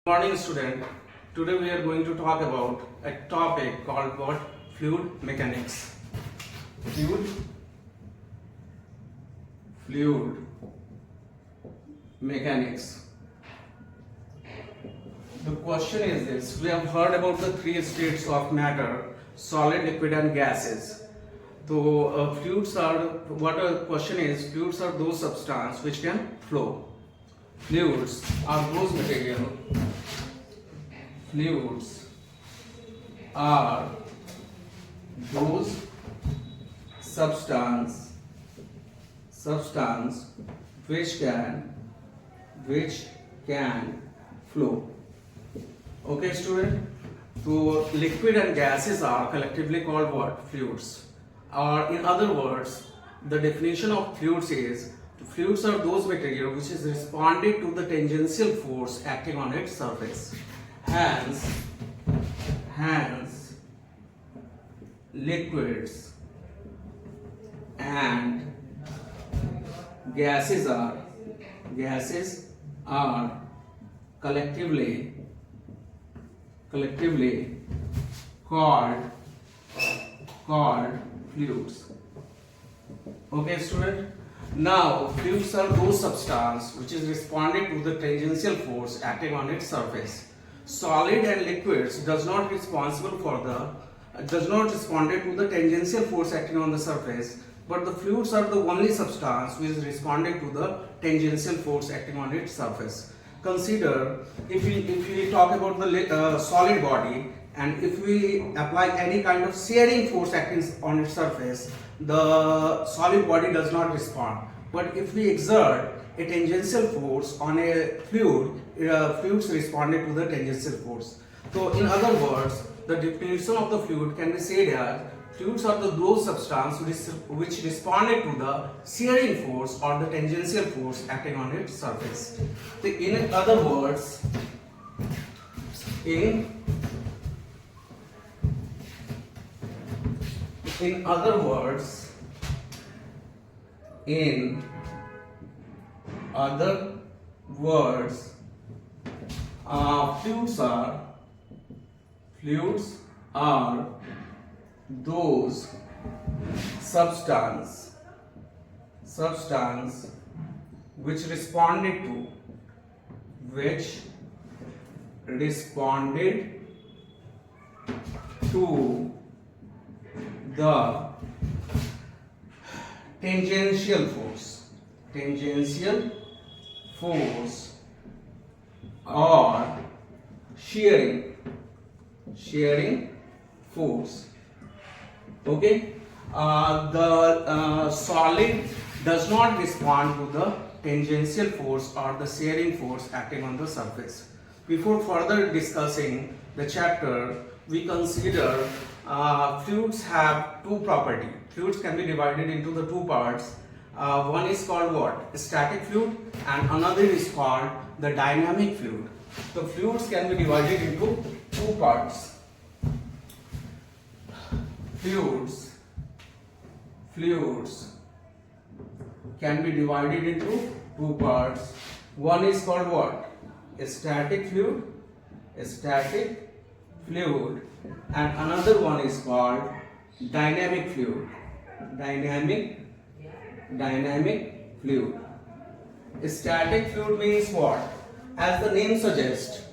Morning student. Today we are going to talk about a topic called what? Fluid mechanics. Fluid mechanics. The question is this: we have heard about the three states of matter: solid, liquid, and gases. So fluids are what a question is. Fluids are those substances which can flow. Fluids are those material. Fluids are those substance which can flow. Okay, student. So liquid and gases are collectively called what? Fluids. Or in other words, the definition of fluids is fluids are those material which is responding to the tangential force acting on its surface. Hence, liquids and gases are collectively called fluids. Okay, student. Now, fluids are those substance which is responding to the tangential force acting on its surface. Solid and liquids does not respond to the tangential force acting on the surface, but the fluids are the only substance which is responding to the tangential force acting on its surface. Consider if we talk about the solid body, and if we apply any kind of shearing force acting on its surface, the solid body does not respond. But if we exert a tangential force on a fluid, fluids responded to the tangential force. So in other words, the definition of the fluid can be said as fluids are those substances which responded to the shearing force or the tangential force acting on its surface. So in other words, fluids are those substance which responded to the tangential force or shearing force. Okay, the solid does not respond to the tangential force or the shearing force acting on the surface. Before further discussing the chapter, we consider fluids have two properties. Fluids can be divided into the two parts. One is called what? Static fluid, and another is called the dynamic fluid. So fluids can be divided into two parts. Fluids can be divided into two parts. One is called what? Static fluid, and another one is called dynamic fluid. Dynamic fluid. Static fluid means what? As the name suggests,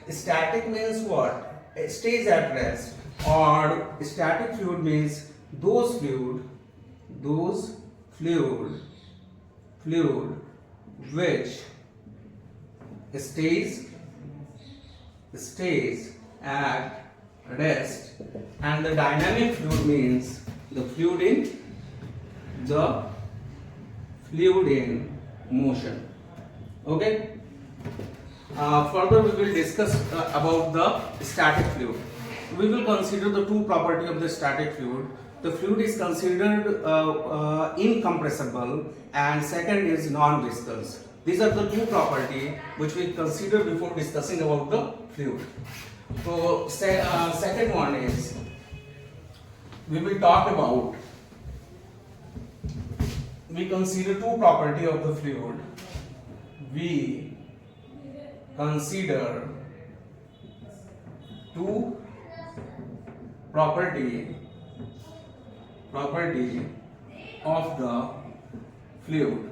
static means what? It stays at rest. Or static fluid means those fluid which stays at rest. And the dynamic fluid means the fluid in motion. Okay. Further we will discuss about the static fluid. We will consider the two properties of the static fluid. The fluid is considered incompressible, and second is non-viscous. These are the two properties which we consider before discussing about the fluid. So second one is we will talk about we consider two property of the fluid. We consider two property of the fluid.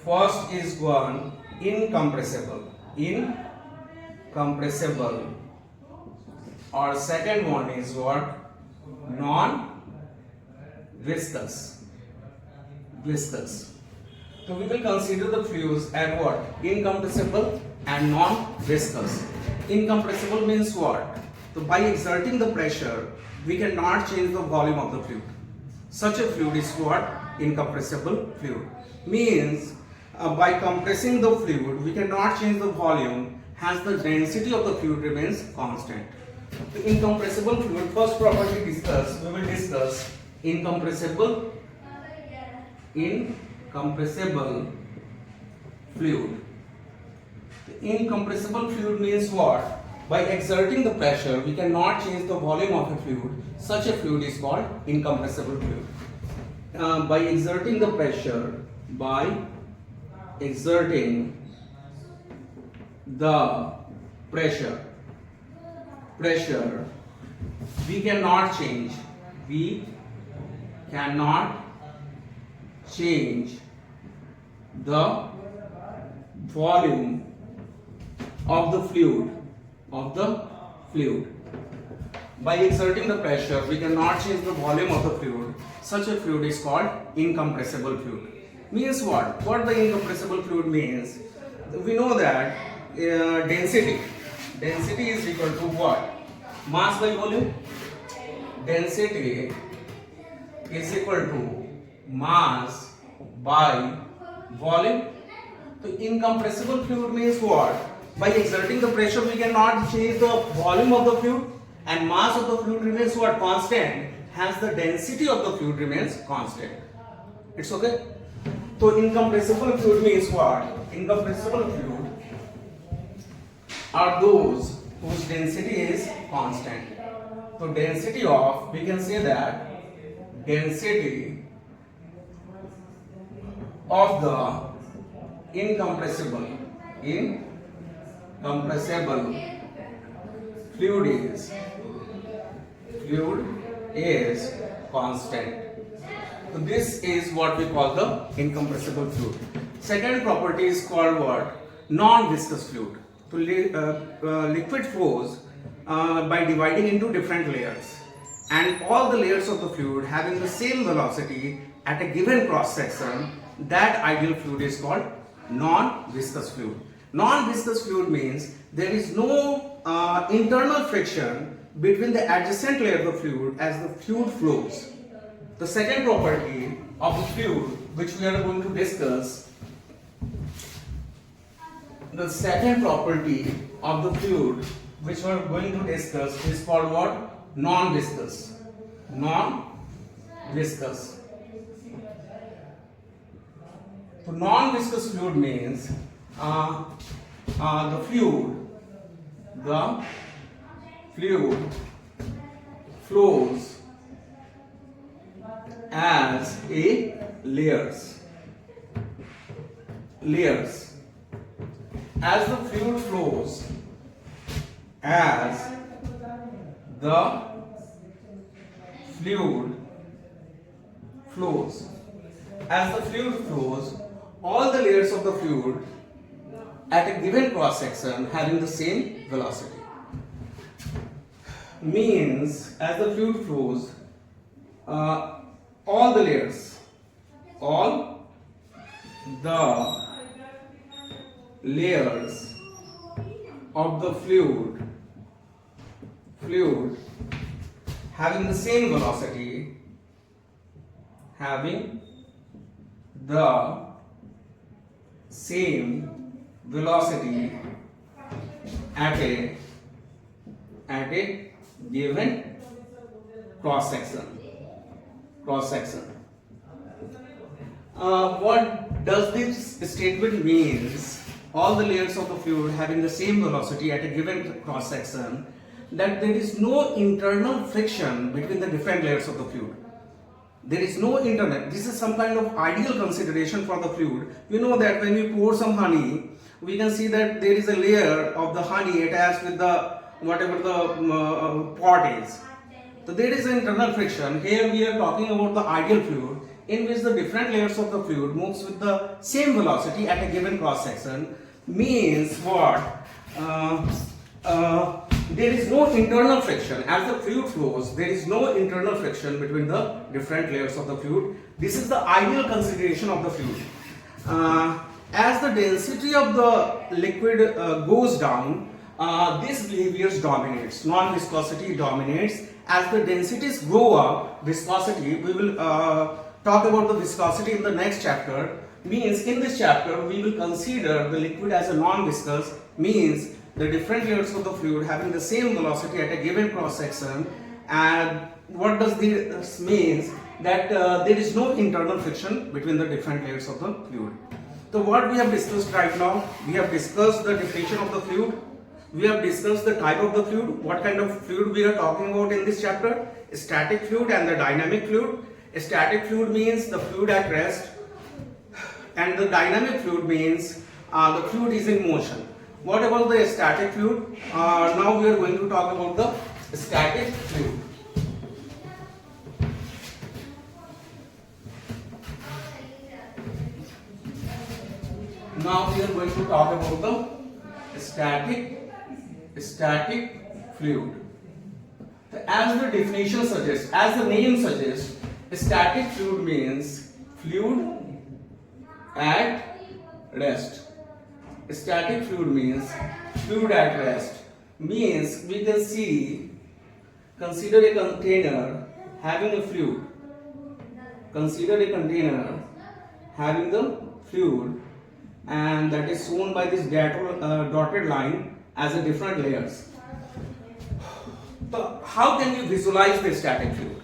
First is one incompressible, or second one is what? Non-viscous. So we will consider the fluids as what? Incompressible and non-viscous. Incompressible means what? So by exerting the pressure, we cannot change the volume of the fluid. Such a fluid is what? Incompressible fluid. Means by compressing the fluid, we cannot change the volume, hence the density of the fluid remains constant. The incompressible fluid, first property we will discuss incompressible fluid. The incompressible fluid means what? By exerting the pressure, we cannot change the volume of a fluid. Such a fluid is called incompressible fluid. By exerting the pressure, we cannot change the volume of the fluid. By exerting the pressure, we cannot change the volume of the fluid. Such a fluid is called incompressible fluid. Means what? What the incompressible fluid means? We know that density is equal to what? Mass by volume. Density is equal to mass by volume. So incompressible fluid means what? By exerting the pressure, we cannot change the volume of the fluid, and mass of the fluid remains what? Constant. Hence the density of the fluid remains constant. It's okay? So incompressible fluid means what? Incompressible fluid are those whose density is constant. So density of, we can say that density of the incompressible fluid is constant. So this is what we call the incompressible fluid. Second property is called what? Non-viscous fluid. So liquid flows by dividing into different layers, and all the layers of the fluid having the same velocity at a given cross section. That ideal fluid is called non-viscous fluid. Non-viscous fluid means there is no internal friction between the adjacent layer of the fluid as the fluid flows. The second property of the fluid which we are going to discuss, is called what? Non-viscous. So non-viscous fluid means the fluid flows as a layers. As the fluid flows, all the layers of the fluid at a given cross section having the same velocity. Means as the fluid flows, all the layers of the fluid having the same velocity, at a given cross section. What does this statement means? All the layers of the fluid having the same velocity at a given cross section, that there is no internal friction between the different layers of the fluid. there is no internet. This is some kind of ideal consideration for the fluid. We know that when we pour some honey, we can see that there is a layer of the honey attached with the whatever the pot is. So there is an internal friction. Here we are talking about the ideal fluid in which the different layers of the fluid moves with the same velocity at a given cross section. Means what? There is no internal friction. As the fluid flows, there is no internal friction between the different layers of the fluid. This is the ideal consideration of the fluid. As the density of the liquid goes down, this behavior dominates. Non-viscosity dominates. As the densities go up, viscosity, we will talk about the viscosity in the next chapter. Means in this chapter, we will consider the liquid as a non-viscous, means the different layers of the fluid having the same velocity at a given cross section. And what does this means? That there is no internal friction between the different layers of the fluid. So what we have discussed right now, we have discussed the definition of the fluid. We have discussed the type of the fluid, what kind of fluid we are talking about in this chapter, static fluid and the dynamic fluid. A static fluid means the fluid at rest, and the dynamic fluid means the fluid is in motion. What about the static fluid? Now we are going to talk about the static fluid. Now we are going to talk about the static fluid. As the definition suggests, as the name suggests, static fluid means fluid at rest. Static fluid means fluid at rest. Means we can see, consider a container having a fluid. Consider a container having the fluid, and that is shown by this dotted line as a different layers. So how can we visualize the static fluid?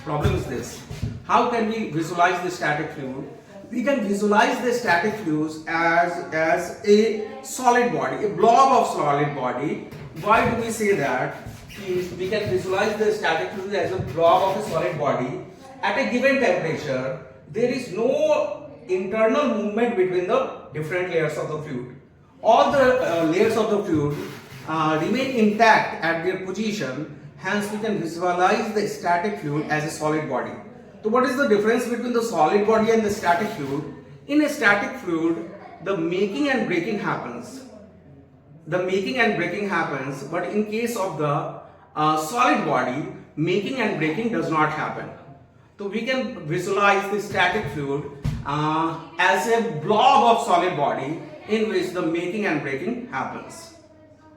Problem is this: how can we visualize the static fluid? We can visualize the static fluids as a solid body, a blob of solid body. Why do we say that? We can visualize the static fluid as a blob of a solid body. At a given temperature, there is no internal movement between the different layers of the fluid. All the layers of the fluid remain intact at their position. Hence, we can visualize the static fluid as a solid body. So what is the difference between the solid body and the static fluid? In a static fluid, the making and breaking happens. The making and breaking happens, but in case of the solid body, making and breaking does not happen. So we can visualize the static fluid as a blob of solid body in which the making and breaking happens.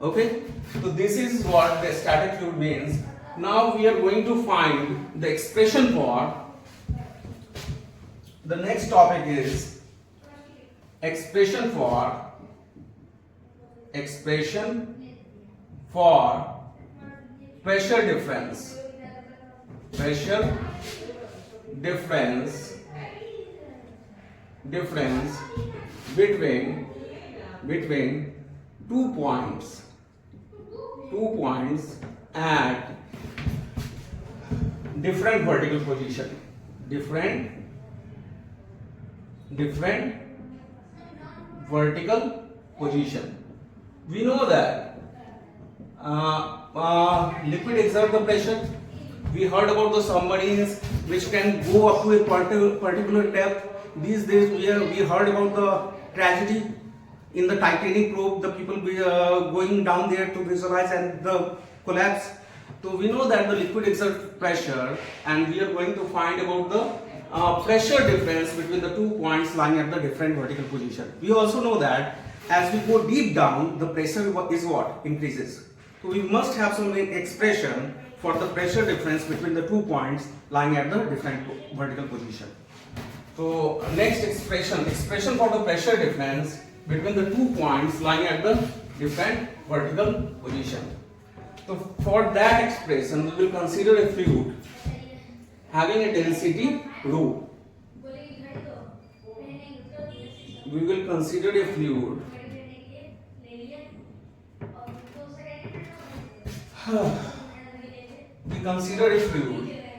Okay, so this is what the static fluid means. Now we are going to find the expression for. The next topic is expression for pressure difference. Pressure difference between 2 points at different vertical position. Different vertical position. We know that liquid exert the pressure. We heard about the submarines which can go up to a particular depth. These days we heard about the tragedy in the Titanic probe, the people going down there to visualize and the collapse. So we know that the liquid exerts pressure, and we are going to find about the pressure difference between the 2 points lying at the different vertical position. We also know that as we go deep down, the pressure is what? Increases. So we must have some expression for the pressure difference between the 2 points lying at the different vertical position. So next expression for the pressure difference between the 2 points lying at the different vertical position. So for that expression, we will consider a fluid having a density rho. We will consider a fluid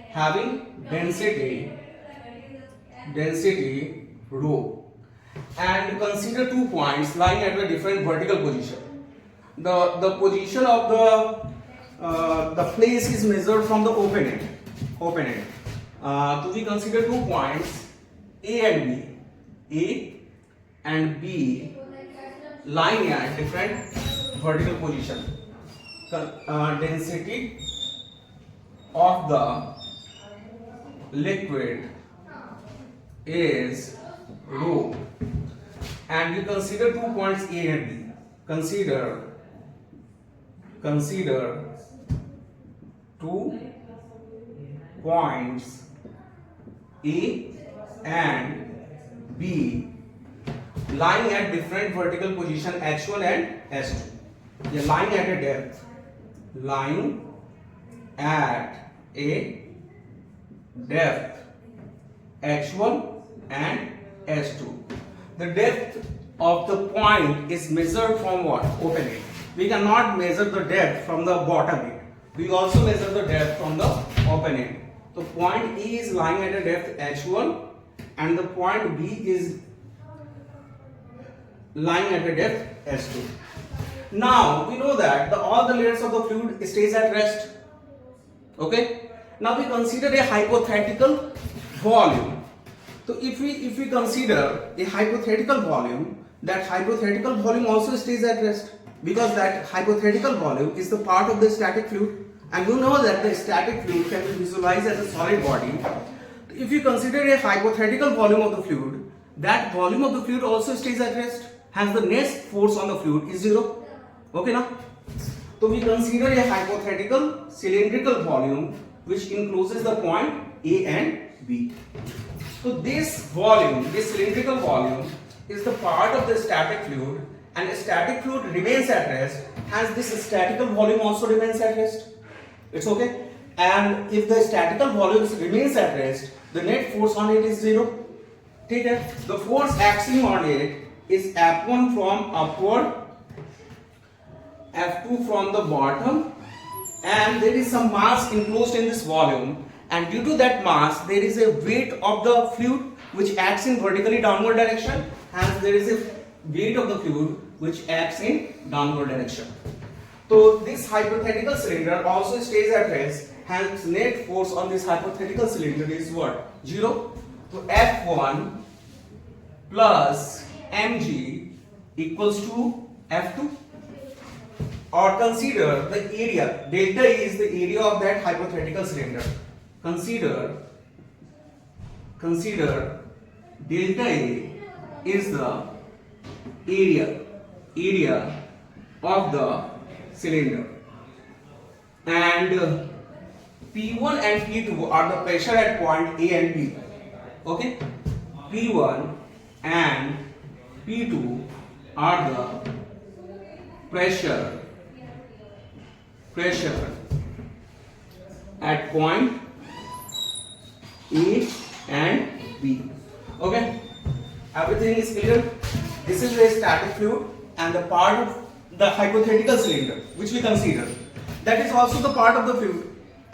having density rho, and consider 2 points lying at a different vertical position. The position of the place is measured from the open end. So we consider 2 points A and B lying at different vertical position. Density of the liquid is rho, and we consider 2 points A and B. Consider 2 points A and B lying at different vertical position H1 and S2. They are lying at a depth, H1 and S2. The depth of the point is measured from what? Open end. We cannot measure the depth from the bottom end. We also measure the depth from the open end. So point E is lying at a depth H1 and the point B is lying at a depth S2. Now we know that all the layers of the fluid stays at rest. Okay. Now we consider a hypothetical volume. So if we consider a hypothetical volume, that hypothetical volume also stays at rest, because that hypothetical volume is the part of the static fluid, and you know that the static fluid can be visualized as a solid body. If you consider a hypothetical volume of the fluid, that volume of the fluid also stays at rest, hence the net force on the fluid is 0. Okay now? So we consider a hypothetical cylindrical volume which encloses the point A and B. So this volume, this cylindrical volume, is the part of the static fluid, and a static fluid remains at rest, hence this statical volume also remains at rest. It's okay? And if the statical volume remains at rest, the net force on it is 0. Take it. The force acting on it is F1 from upward, F2 from the bottom, and there is some mass enclosed in this volume, and due to that mass there is a weight of the fluid which acts in vertically downward direction, hence there is a weight of the fluid which acts in downward direction. So this hypothetical cylinder also stays at rest, hence net force on this hypothetical cylinder is what? 0. So F1 plus mg equals to F2. Or consider the area, delta E is the area of that hypothetical cylinder. Consider delta A is the area of the cylinder, and P1 and P2 are the pressure at point A and B. Okay, P1 and P2 are the pressure at point A and B. Okay, everything is clear. This is a static fluid, and the part of the hypothetical cylinder which we consider, that is also the part of the fluid,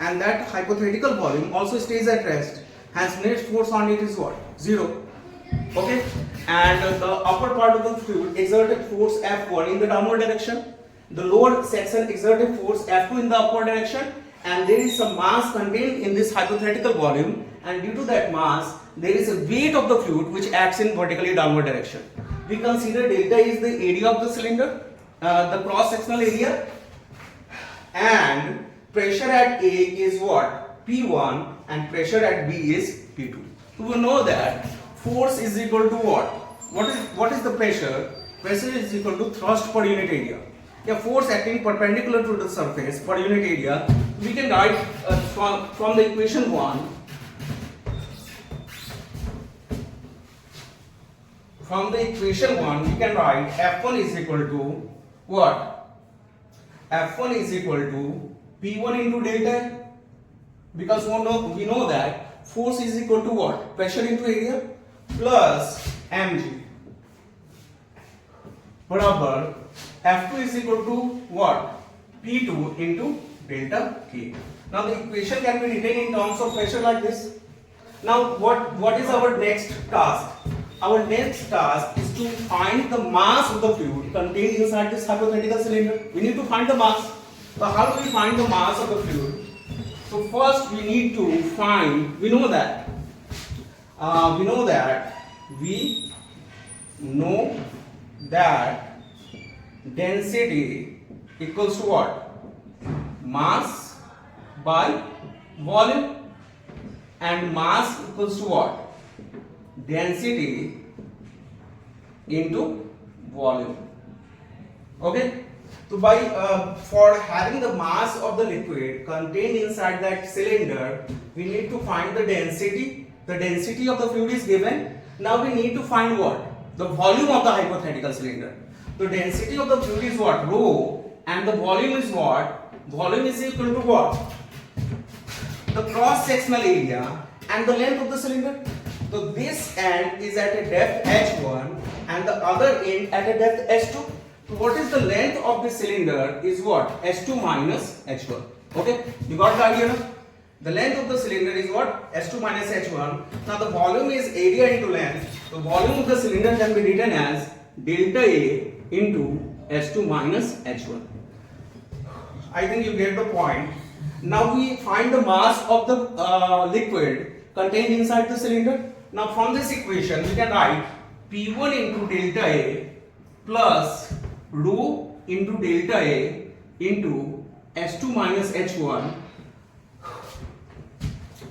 and that hypothetical volume also stays at rest, hence net force on it is what? 0. Okay, and the upper part of the fluid exerted force F1 in the downward direction, the lower section exerted force F2 in the upward direction, and there is some mass contained in this hypothetical volume, and due to that mass there is a weight of the fluid which acts in vertically downward direction. We consider delta is the area of the cylinder, the cross sectional area, and pressure at A is what? P1, and pressure at B is P2. So we know that force is equal to what? What is the pressure? Pressure is equal to thrust per unit area. A force acting perpendicular to the surface per unit area, we can write from the equation 1. From the equation 1, we can write F1 is equal to what? F1 is equal to P1 into delta, because we know that force is equal to what? Pressure into area plus mg, barabar F2 is equal to what? P2 into delta K. Now the equation can be written in terms of pressure like this. Now what is our next task? Our next task is to find the mass of the fluid contained inside this hypothetical cylinder. We need to find the mass. So how do we find the mass of the fluid? So first we need to find, we know that density equals to what? Mass by volume, and mass equals to what? Density into volume. Okay, so by for having the mass of the liquid contained inside that cylinder, we need to find the density. The density of the fluid is given. Now we need to find what? The volume of the hypothetical cylinder. The density of the fluid is what? Rho, and the volume is what? Volume is equal to what? The cross sectional area and the length of the cylinder. So this end is at a depth h1 and the other end at a depth h2. So what is the length of the cylinder is what? h2 minus h1. Okay, you got the idea now? The length of the cylinder is what? h2 minus h1. Now the volume is area into length. The volume of the cylinder can be written as delta A into h2 minus h1. I think you get the point. Now we find the mass of the liquid contained inside the cylinder. Now from this equation we can write P1 into delta A plus rho into delta A into h2 minus h1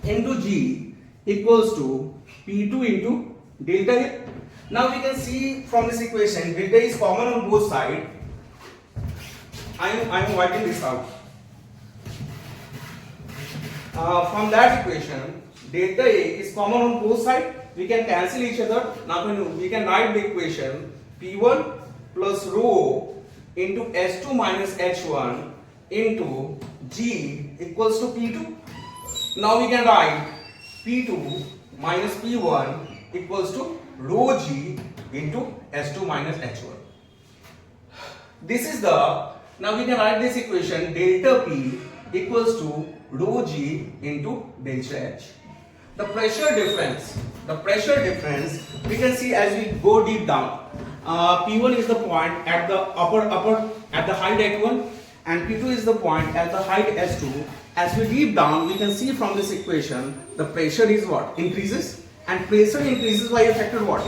into G equals to P2 into delta A. Now we can see from this equation delta is common on both sides. I am writing this out. From that equation, delta A is common on both sides. We can cancel each other. Now we can write the equation P1 plus rho into H2 minus H1 into G equals to P2. Now we can write P2 minus P1 equals to rho G into H2 minus H1. This is the, now we can write this equation delta P equals to rho G into delta H. The pressure difference, we can see as we go deep down. P1 is the point at the at the height h1 and P2 is the point at the height h2. As we deep down, we can see from this equation the pressure is what? Increases, and pressure increases by a factor what?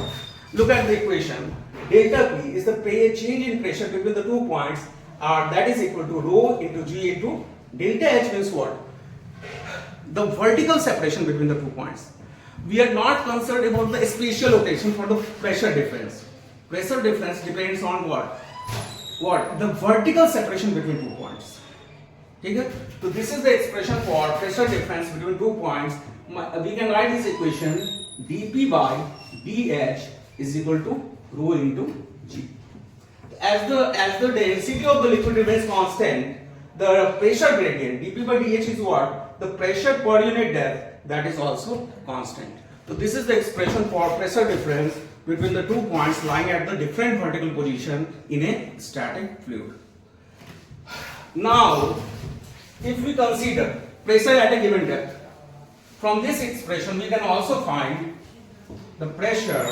Look at the equation. Delta P is the change in pressure between the 2 points, that is equal to rho into G into delta H means what? The vertical separation between the 2 points. We are not concerned about the spatial rotation for the pressure difference. Pressure difference depends on what? The vertical separation between 2 points. Okay? So this is the expression for pressure difference between 2 points. We can write this equation dP by dH is equal to rho into G. As the density of the liquid remains constant, the pressure gradient dP by dH is what? The pressure per unit depth, that is also constant. So this is the expression for pressure difference between the 2 points lying at the different vertical position in a static fluid. Now, if we consider pressure at a given depth, from this expression we can also find the pressure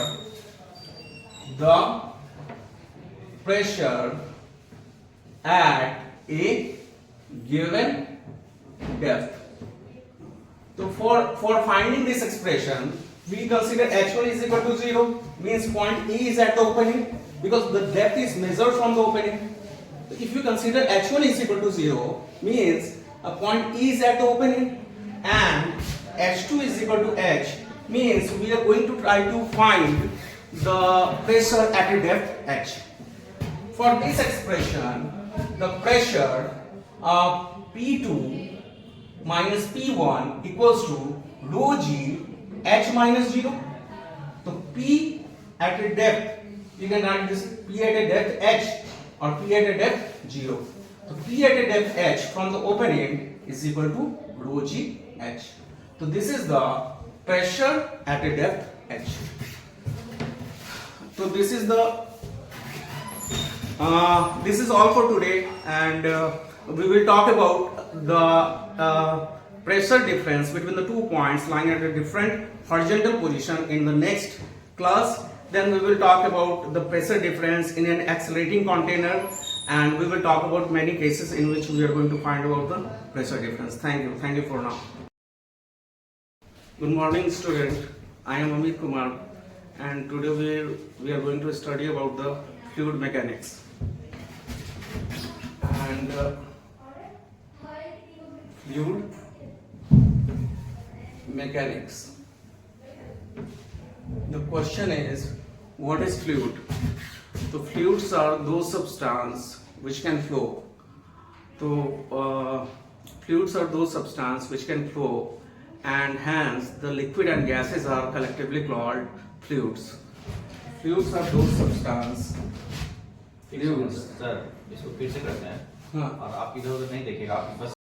at a given depth. So for finding this expression, we consider h1 is equal to 0, means point E is at the opening, because the depth is measured from the opening. So if you consider h1 is equal to 0, means a point E is at the opening, and h2 is equal to h, means we are going to try to find the pressure at a depth h. For this expression, the pressure of P2 minus P1 equals to rho G h minus 0. So P at a depth, you can write this P at a depth h or P at a depth 0. So P at a depth h from the opening is equal to rho G h. So this is the pressure at a depth h. So this is all for today, and we will talk about the pressure difference between the 2 points lying at a different horizontal position in the next class. Then we will talk about the pressure difference in an accelerating container, and we will talk about many cases in which we are going to find out the pressure difference. Thank you for now. Good morning, student. I am Amit Kumar, and today we are going to study about the fluid mechanics. And fluid mechanics. The question is, what is fluid? So fluids are those substances which can flow. So fluids are those substances which can flow, and hence the liquid and gases are collectively called fluids. Fluids are those substances. Fluids. Sir इसको फिर से करते हैं हाँ. और आप इधर उधर नहीं देखिएगा, आप बस